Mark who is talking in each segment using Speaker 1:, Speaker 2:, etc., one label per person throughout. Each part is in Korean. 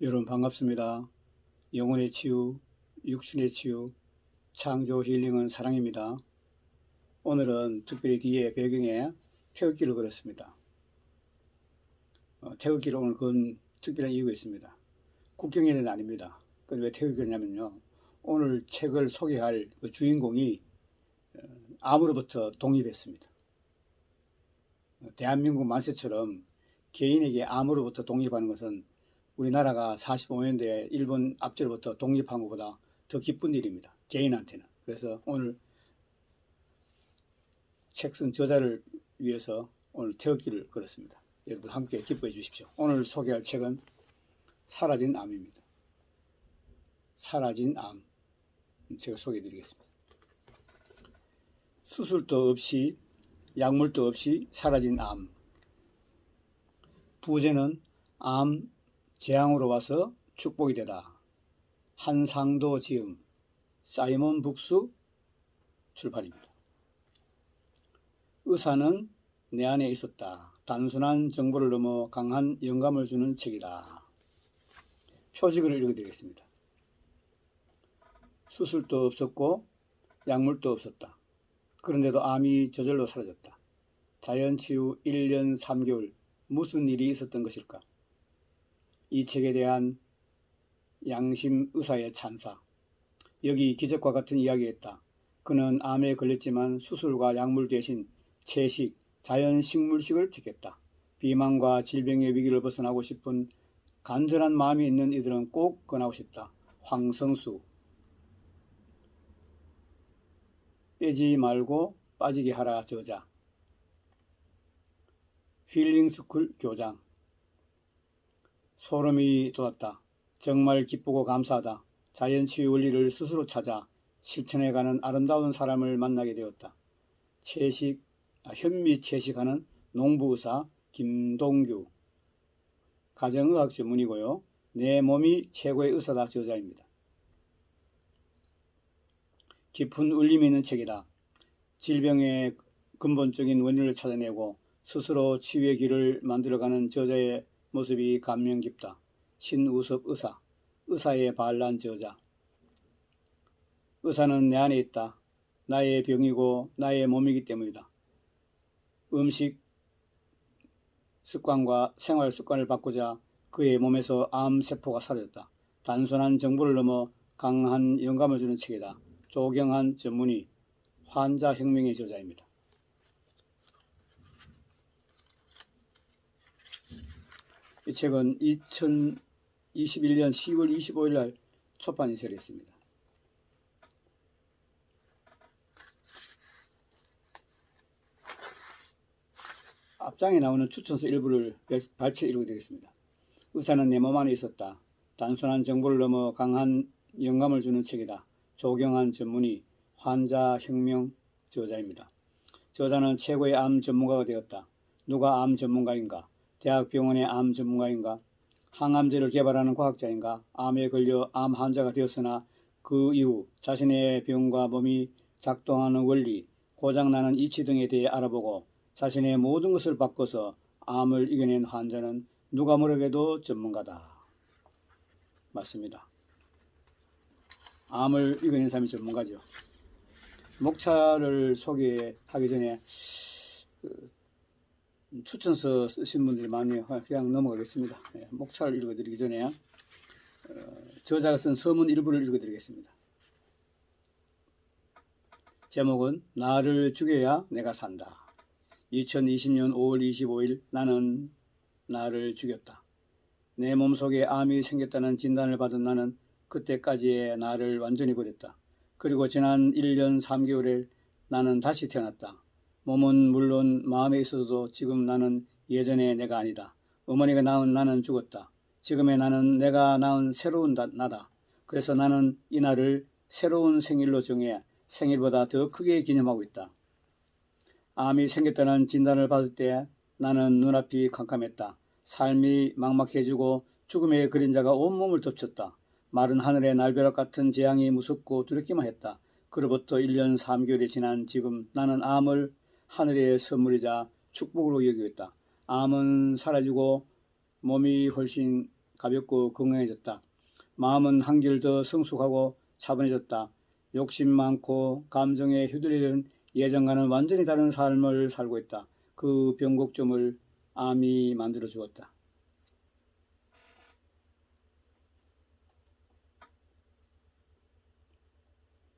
Speaker 1: 여러분 반갑습니다. 영혼의 치유, 육신의 치유, 창조 힐링은 사랑입니다. 오늘은 특별히 뒤에 배경에 태극기를 걸었습니다. 태극기를 오늘 건 특별한 이유가 있습니다. 국경일은 아닙니다. 근데 왜 태극기를 냐면요, 오늘 책을 소개할 그 주인공이 암으로부터 독립했습니다. 대한민국 만세처럼 개인에게 암으로부터 독립하는 것은 우리나라가 45년대에 일본 압제로부터 독립한 것보다 더 기쁜 일입니다. 개인한테는. 그래서 오늘 책 쓴 저자를 위해서 오늘 태극기를 걸었습니다. 여러분 함께 기뻐해 주십시오. 오늘 소개할 책은 사라진 암입니다. 사라진 암. 제가 소개해 드리겠습니다. 수술도 없이 약물도 없이 사라진 암. 부제는 암 재앙으로 와서 축복이 되다. 한상도 지음, 사이먼 북스 출판입니다. 의사는 내 안에 있었다. 단순한 정보를 넘어 강한 영감을 주는 책이다. 표지글을 읽어드리겠습니다. 수술도 없었고 약물도 없었다. 그런데도 암이 저절로 사라졌다. 자연치유 1년 3개월, 무슨 일이 있었던 것일까? 이 책에 대한 양심 의사의 찬사. 여기 기적과 같은 이야기였다. 그는 암에 걸렸지만 수술과 약물 대신 채식, 자연식물식을 택했다. 비만과 질병의 위기를 벗어나고 싶은 간절한 마음이 있는 이들은 꼭 권하고 싶다. 황성수. 빼지 말고 빠지게 하라 저자. 힐링스쿨 교장. 소름이 돋았다. 정말 기쁘고 감사하다. 자연치유 원리를 스스로 찾아 실천해가는 아름다운 사람을 만나게 되었다. 현미 채식하는 농부의사 김동규. 가정의학 전문이고요. 내 몸이 최고의 의사다 저자입니다. 깊은 울림이 있는 책이다. 질병의 근본적인 원인을 찾아내고 스스로 치유의 길을 만들어가는 저자의 모습이 감명 깊다. 신우섭 의사, 의사의 반란 저자. 의사는 내 안에 있다. 나의 병이고 나의 몸이기 때문이다. 음식 습관과 생활 습관을 바꾸자 그의 몸에서 암세포가 사라졌다. 단순한 정보를 넘어 강한 영감을 주는 책이다. 조경한 전문의, 환자혁명의 저자입니다. 이 책은 2021년 10월 25일 날 초판 인쇄를 했습니다. 앞장에 나오는 추천서 일부를 발췌 읽어드리겠습니다. 의사는 내 몸 안에 있었다. 단순한 정보를 넘어 강한 영감을 주는 책이다. 조경한 전문의, 환자혁명 저자입니다. 저자는 최고의 암 전문가가 되었다. 누가 암 전문가인가? 대학병원의 암 전문가인가? 항암제를 개발하는 과학자인가? 암에 걸려 암 환자가 되었으나 그 이후 자신의 병과 몸이 작동하는 원리, 고장나는 이치 등에 대해 알아보고 자신의 모든 것을 바꿔서 암을 이겨낸 환자는 누가 뭐라해도 전문가다. 맞습니다. 암을 이겨낸 사람이 전문가죠. 목차를 소개하기 전에 추천서 쓰신 분들이 많이 그냥 넘어가겠습니다. 목차를 읽어드리기 전에 저자가 쓴 서문 일부를 읽어드리겠습니다. 제목은 나를 죽여야 내가 산다. 2020년 5월 25일 나는 나를 죽였다. 내 몸속에 암이 생겼다는 진단을 받은 나는 그때까지의 나를 완전히 버렸다. 그리고 지난 1년 3개월에 나는 다시 태어났다. 몸은 물론 마음에 있어도 지금 나는 예전의 내가 아니다. 어머니가 낳은 나는 죽었다. 지금의 나는 내가 낳은 새로운 나다. 그래서 나는 이 날을 새로운 생일로 정해 생일보다 더 크게 기념하고 있다. 암이 생겼다는 진단을 받을 때 나는 눈앞이 캄캄했다. 삶이 막막해지고 죽음의 그림자가 온몸을 덮쳤다. 마른 하늘의 날벼락 같은 재앙이 무섭고 두렵기만 했다. 그로부터 1년 3개월이 지난 지금 나는 암을 하늘의 선물이자 축복으로 여기고 있다. 암은 사라지고 몸이 훨씬 가볍고 건강해졌다. 마음은 한결 더 성숙하고 차분해졌다. 욕심 많고 감정에 휘둘리던 예전과는 완전히 다른 삶을 살고 있다. 그 변곡점을 암이 만들어 주었다.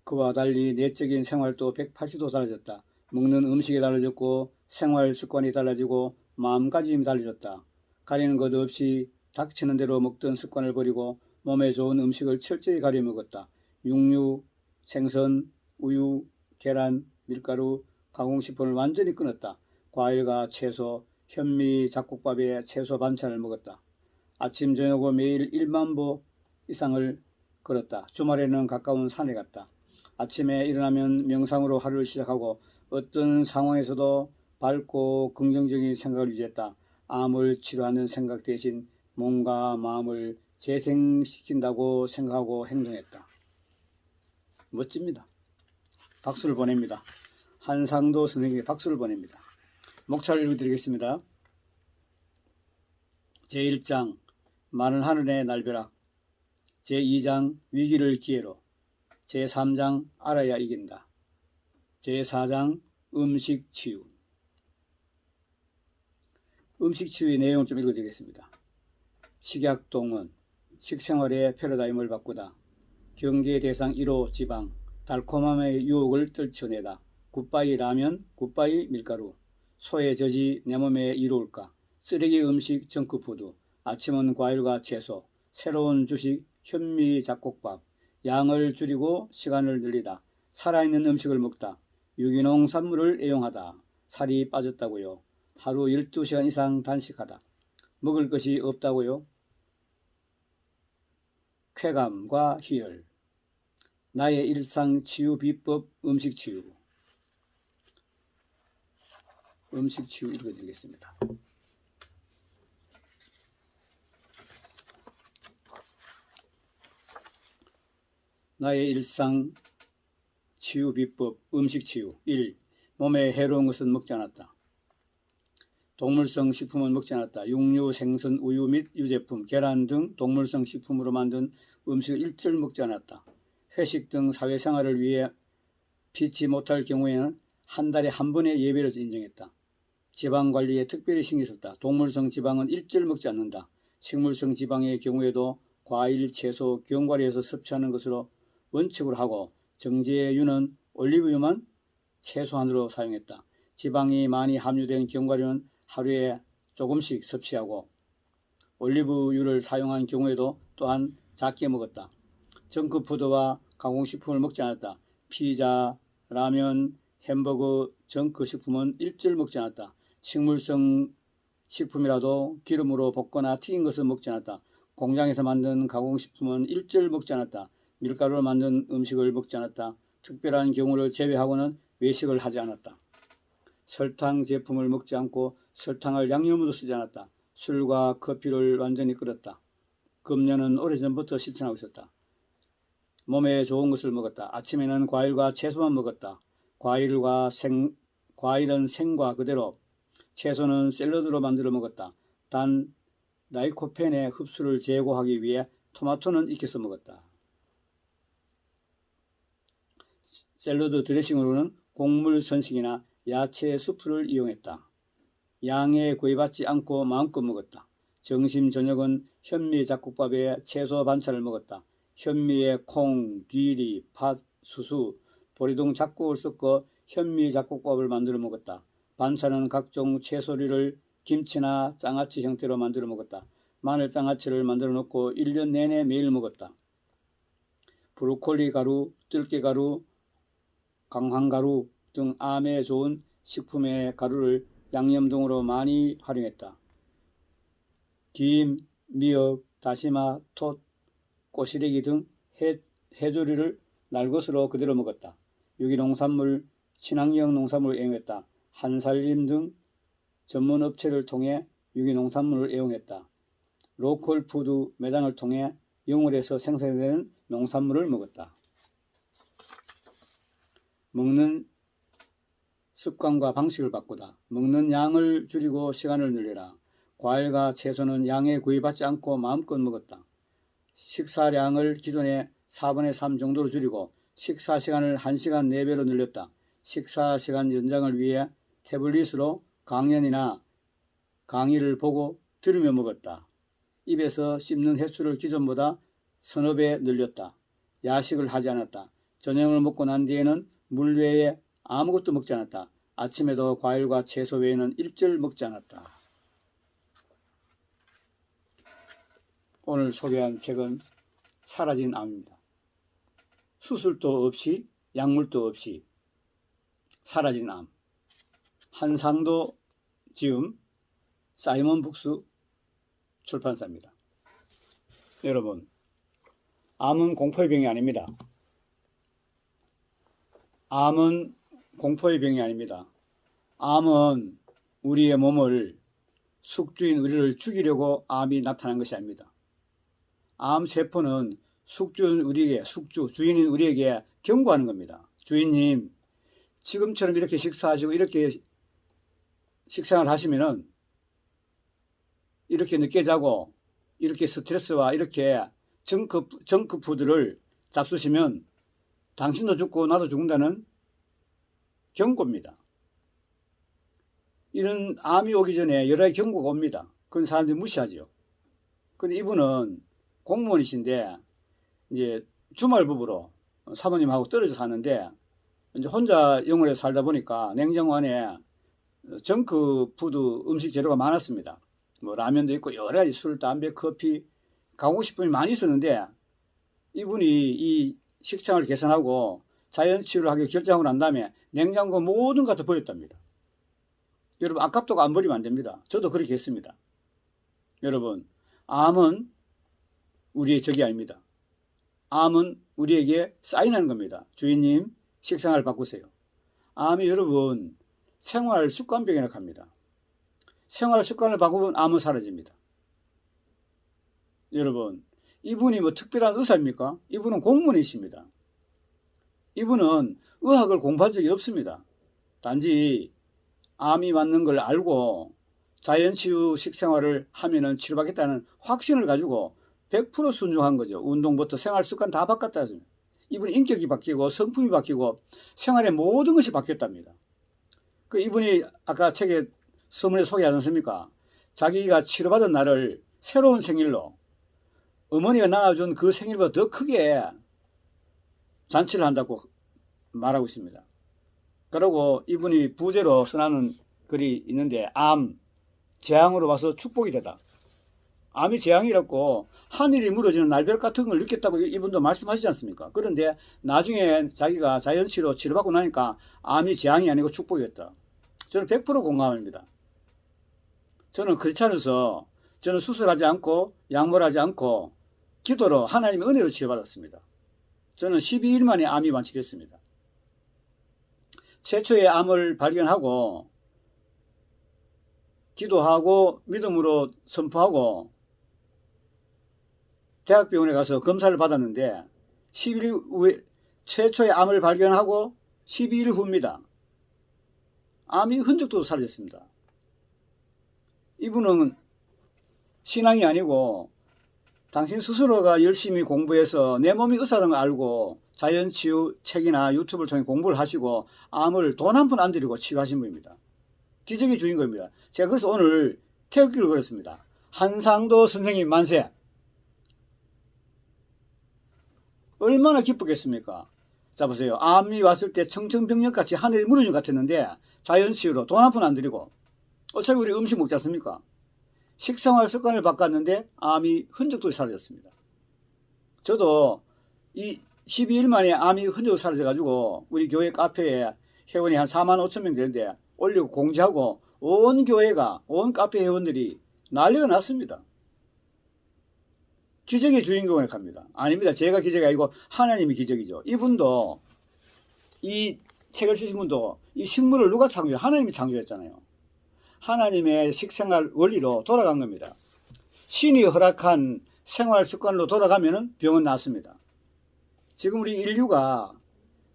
Speaker 1: 그와 달리 내적인 생활도 180도 달라졌다. 먹는 음식이 달라졌고 생활 습관이 달라지고 마음가짐이 달라졌다. 가리는 것 없이 닥치는 대로 먹던 습관을 버리고 몸에 좋은 음식을 철저히 가려 먹었다. 육류, 생선, 우유, 계란, 밀가루, 가공식품을 완전히 끊었다. 과일과 채소, 현미, 잡곡밥에 채소 반찬을 먹었다. 아침 저녁으로 매일 1만 보 이상을 걸었다. 주말에는 가까운 산에 갔다. 아침에 일어나면 명상으로 하루를 시작하고 어떤 상황에서도 밝고 긍정적인 생각을 유지했다. 암을 치료하는 생각 대신 몸과 마음을 재생시킨다고 생각하고 행동했다. 멋집니다. 박수를 보냅니다. 한상도 선생님께 박수를 보냅니다. 목차를 읽어드리겠습니다. 제1장 많은 하늘의 날벼락, 제2장 위기를 기회로, 제3장 알아야 이긴다, 제4장 음식 치유. 음식 치유의 내용을 좀 읽어드리겠습니다. 식약동은 식생활의 패러다임을 바꾸다. 경계 대상 1호 지방, 달콤함의 유혹을 떨쳐내다. 굿바이 라면, 굿바이 밀가루. 소의 젖이 내 몸에 이로울까. 쓰레기 음식 정크푸드. 아침은 과일과 채소. 새로운 주식 현미 잡곡밥. 양을 줄이고 시간을 늘리다. 살아있는 음식을 먹다. 유기농 산물을 애용하다. 살이 빠졌다고요. 하루 12시간 이상 단식하다. 먹을 것이 없다고요. 쾌감과 희열. 나의 일상 치유 비법 음식 치유. 음식 치유 읽어드리겠습니다. 나의 일상 치유 비법 음식 치유. 1. 몸에 해로운 것은 먹지 않았다. 동물성 식품은 먹지 않았다. 육류, 생선, 우유 및 유제품, 계란 등 동물성 식품으로 만든 음식을 일절 먹지 않았다. 회식 등 사회생활을 위해 피치 못할 경우에는 한 달에 한 번의 예배를 인정했다. 지방관리에 특별히 신경 썼다. 동물성 지방은 일절 먹지 않는다. 식물성 지방의 경우에도 과일, 채소, 견과류에서 섭취하는 것으로 원칙으로 하고 정제유는 올리브유만 최소한으로 사용했다. 지방이 많이 함유된 견과류는 하루에 조금씩 섭취하고 올리브유를 사용한 경우에도 또한 작게 먹었다. 정크푸드와 가공식품을 먹지 않았다. 피자, 라면, 햄버거, 정크식품은 일절 먹지 않았다. 식물성 식품이라도 기름으로 볶거나 튀긴 것을 먹지 않았다. 공장에서 만든 가공식품은 일절 먹지 않았다. 밀가루로 만든 음식을 먹지 않았다. 특별한 경우를 제외하고는 외식을 하지 않았다. 설탕 제품을 먹지 않고 설탕을 양념으로 쓰지 않았다. 술과 커피를 완전히 끊었다. 금년은 오래전부터 실천하고 있었다. 몸에 좋은 것을 먹었다. 아침에는 과일과 채소만 먹었다. 과일은 생과 그대로, 채소는 샐러드로 만들어 먹었다. 단 라이코펜의 흡수를 제거하기 위해 토마토는 익혀서 먹었다. 샐러드 드레싱으로는 곡물 선식이나 야채 수프를 이용했다. 양에 구애받지 않고 마음껏 먹었다. 점심 저녁은 현미 잡곡밥에 채소 반찬을 먹었다. 현미에 콩, 귀리, 팥, 수수, 보리동 잡곡을 섞어 현미 잡곡밥을 만들어 먹었다. 반찬은 각종 채소류를 김치나 장아찌 형태로 만들어 먹었다. 마늘 장아찌를 만들어 놓고 1년 내내 매일 먹었다. 브로콜리 가루, 들깨가루, 강황가루 등 암에 좋은 식품의 가루를 양념 등으로 많이 활용했다. 김, 미역, 다시마, 톳, 꼬시래기 등 해조류를 날것으로 그대로 먹었다. 유기농산물, 친환경 농산물을 애용했다. 한살림 등 전문 업체를 통해 유기농산물을 애용했다. 로컬푸드 매장을 통해 영월에서 생산되는 농산물을 먹었다. 먹는 습관과 방식을 바꾸다. 먹는 양을 줄이고 시간을 늘려라. 과일과 채소는 양에 구애받지 않고 마음껏 먹었다. 식사량을 기존의 4분의 3 정도로 줄이고 식사 시간을 1시간 4배로 늘렸다. 식사 시간 연장을 위해 태블릿으로 강연이나 강의를 보고 들으며 먹었다. 입에서 씹는 횟수를 기존보다 서너 배 늘렸다. 야식을 하지 않았다. 저녁을 먹고 난 뒤에는 물 외에 아무것도 먹지 않았다. 아침에도 과일과 채소 외에는 일절 먹지 않았다. 오늘 소개한 책은 사라진 암입니다. 수술도 없이 약물도 없이 사라진 암. 한상도 지음 사이먼 북스 출판사입니다. 여러분, 암은 공포의 병이 아닙니다. 암은 공포의 병이 아닙니다. 암은 우리의 몸을 숙주인 우리를 죽이려고 암이 나타난 것이 아닙니다. 암 세포는 숙주인 우리에게, 주인인 우리에게 경고하는 겁니다. 주인님, 지금처럼 이렇게 식사하시고 이렇게 식생활 하시면은 이렇게 늦게 자고 이렇게 스트레스와 이렇게 정크푸드를 잡수시면 당신도 죽고 나도 죽는다는 경고입니다. 이런 암이 오기 전에 여러 가지 경고가 옵니다. 그건 사람들이 무시하죠. 근데 이분은 공무원이신데 이제 주말부부로 사모님하고 떨어져 사는데 이제 혼자 영월에 살다 보니까 냉장고 안에 정크푸드 음식 재료가 많았습니다. 뭐 라면도 있고 여러 가지 술, 담배, 커피 가고 싶은 게 많이 있었는데 이분이 이 식창을 개선하고 자연치유를 하기로 결정하고 난 다음에 냉장고 모든 것 다 버렸답니다. 여러분, 아깝다고 안 버리면 안 됩니다. 저도 그렇게 했습니다. 여러분, 암은 우리의 적이 아닙니다. 암은 우리에게 사인하는 겁니다. 주인님, 식생활을 바꾸세요. 암이 여러분 생활 습관병이라고 합니다. 생활 습관을 바꾸면 암은 사라집니다. 여러분, 이분이 뭐 특별한 의사입니까? 이분은 공무원이십니다. 이분은 의학을 공부한 적이 없습니다. 단지 암이 맞는 걸 알고 자연치유 식생활을 하면은 치료받겠다는 확신을 가지고 100% 순종한 거죠. 운동부터 생활 습관 다 바꿨다. 이분이 인격이 바뀌고 성품이 바뀌고 생활의 모든 것이 바뀌었답니다. 그 이분이 아까 책에 서문에 소개하지 않습니까? 자기가 치료받은 날을 새로운 생일로 어머니가 낳아준 그 생일보다 더 크게 잔치를 한다고 말하고 있습니다. 그리고 이분이 부제로 써나는 글이 있는데 암, 재앙으로 봐서 축복이 되다. 암이 재앙이라고 하늘이 무너지는 날벼락 같은 걸 느꼈다고 이분도 말씀하시지 않습니까? 그런데 나중에 자기가 자연치유로 치료받고 나니까 암이 재앙이 아니고 축복이었다. 저는 100% 공감합니다. 저는 그렇지 않아서 저는 수술하지 않고 약물하지 않고 기도로 하나님의 은혜로 치료받았습니다. 저는 12일 만에 암이 완치됐습니다. 최초의 암을 발견하고 기도하고 믿음으로 선포하고 대학병원에 가서 검사를 받았는데 12일 후에 최초의 암을 발견하고 12일 후입니다. 암이 흔적도 사라졌습니다. 이분은 신앙이 아니고 당신 스스로가 열심히 공부해서 내 몸이 의사라는 걸 알고 자연치유 책이나 유튜브를 통해 공부를 하시고 암을 돈 한 푼 안 들이고 치유하신 분입니다. 기적의 주인공입니다. 제가 그래서 오늘 태극기를 걸었습니다. 한상도 선생님 만세. 얼마나 기쁘겠습니까? 자 보세요. 암이 왔을 때 청천벽력같이 하늘이 무너진 것 같았는데 자연치유로 돈 한 푼 안 들이고 어차피 우리 음식 먹지 않습니까? 식생활 습관을 바꿨는데 암이 흔적도 사라졌습니다. 저도 이 12일 만에 암이 흔적도 사라져가지고 우리 교회 카페에 회원이 한 4만 5천 명 되는데 올리고 공지하고 온 교회가 온 카페 회원들이 난리가 났습니다. 기적의 주인공을 갑니다. 아닙니다. 제가 기적이 아니고 하나님이 기적이죠. 이분도 이 책을 쓰신 분도 이 식물을 누가 창조해요? 하나님이 창조했잖아요. 하나님의 식생활 원리로 돌아간 겁니다. 신이 허락한 생활 습관으로 돌아가면 병은 낫습니다. 지금 우리 인류가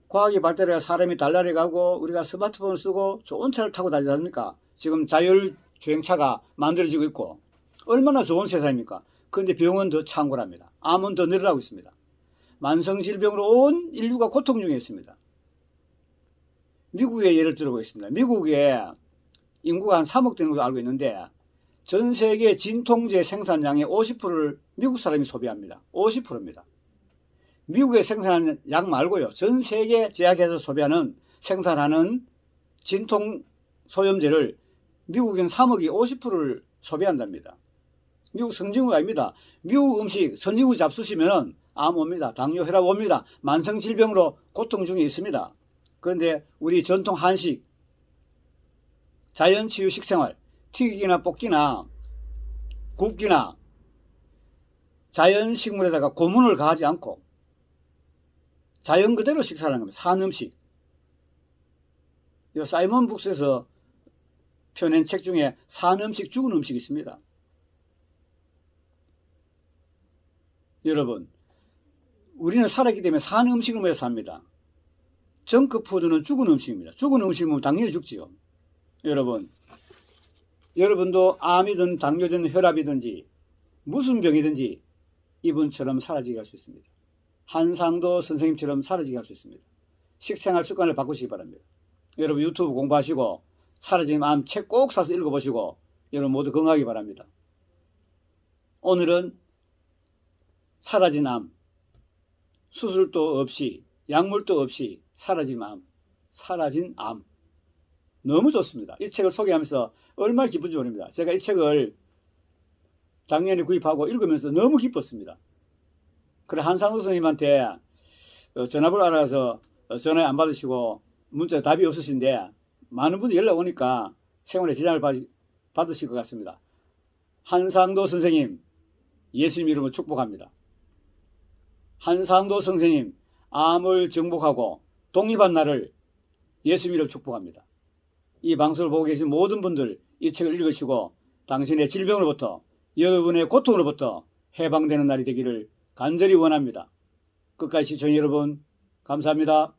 Speaker 1: 과학이 발달해서 사람이 달나라에 가고 우리가 스마트폰을 쓰고 좋은 차를 타고 다니지 않습니까? 지금 주행차가 만들어지고 있고 얼마나 좋은 세상입니까? 그런데 병은 더 창궐합니다. 암은 더 늘어나고 있습니다. 만성질병으로 온 인류가 고통 중에 있습니다. 미국의 예를 들어보겠습니다. 미국의 인구가 한 3억 되는 걸로 알고 있는데 전 세계 진통제 생산량의 50%를 미국 사람이 소비합니다. 50%입니다. 미국에 생산하는 약 말고요. 전 세계 제약회사에서 소비하는 생산하는 진통 소염제를 미국인 3억이 50%를 소비한답니다. 미국 선진국이 아닙니다. 미국 음식 선진국 잡수시면 암 옵니다. 당뇨, 혈압 옵니다. 만성질병으로 고통 중에 있습니다. 그런데 우리 전통 한식, 자연치유 식생활, 튀기기나 볶기나 굽기나 자연식물에다가 고문을 가하지 않고 자연 그대로 식사를 하는 겁니다. 산 음식. 이 사이먼 북스에서 펴낸 책 중에 산 음식, 죽은 음식이 있습니다. 여러분, 우리는 살아있기 때문에 산 음식을 먹여 삽니다. 정크푸드는 죽은 음식입니다. 죽은 음식 먹으면 당연히 죽지요. 여러분, 여러분도 암이든 당뇨든 혈압이든지 무슨 병이든지 이분처럼 사라지게 할 수 있습니다. 한상도 선생님처럼 사라지게 할 수 있습니다. 식생활 습관을 바꾸시기 바랍니다. 여러분 유튜브 공부하시고 사라진 암 책 꼭 사서 읽어보시고 여러분 모두 건강하기 바랍니다. 오늘은 사라진 암, 수술도 없이 약물도 없이 사라진 암 너무 좋습니다. 이 책을 소개하면서 얼마나 기쁜지 모릅니다. 제가 이 책을 작년에 구입하고 읽으면서 너무 기뻤습니다. 그래 한상도 선생님한테 전화번호 알아서 전화 안 받으시고 문자 답이 없으신데 많은 분들이 연락 오니까 생활에 지장을 받으실 것 같습니다. 한상도 선생님 예수님 이름으로 축복합니다. 한상도 선생님 암을 정복하고 독립한 날을 예수님 이름으로 축복합니다. 이 방송을 보고 계신 모든 분들 이 책을 읽으시고 당신의 질병으로부터 여러분의 고통으로부터 해방되는 날이 되기를 간절히 원합니다. 끝까지 시청해 여러분 감사합니다.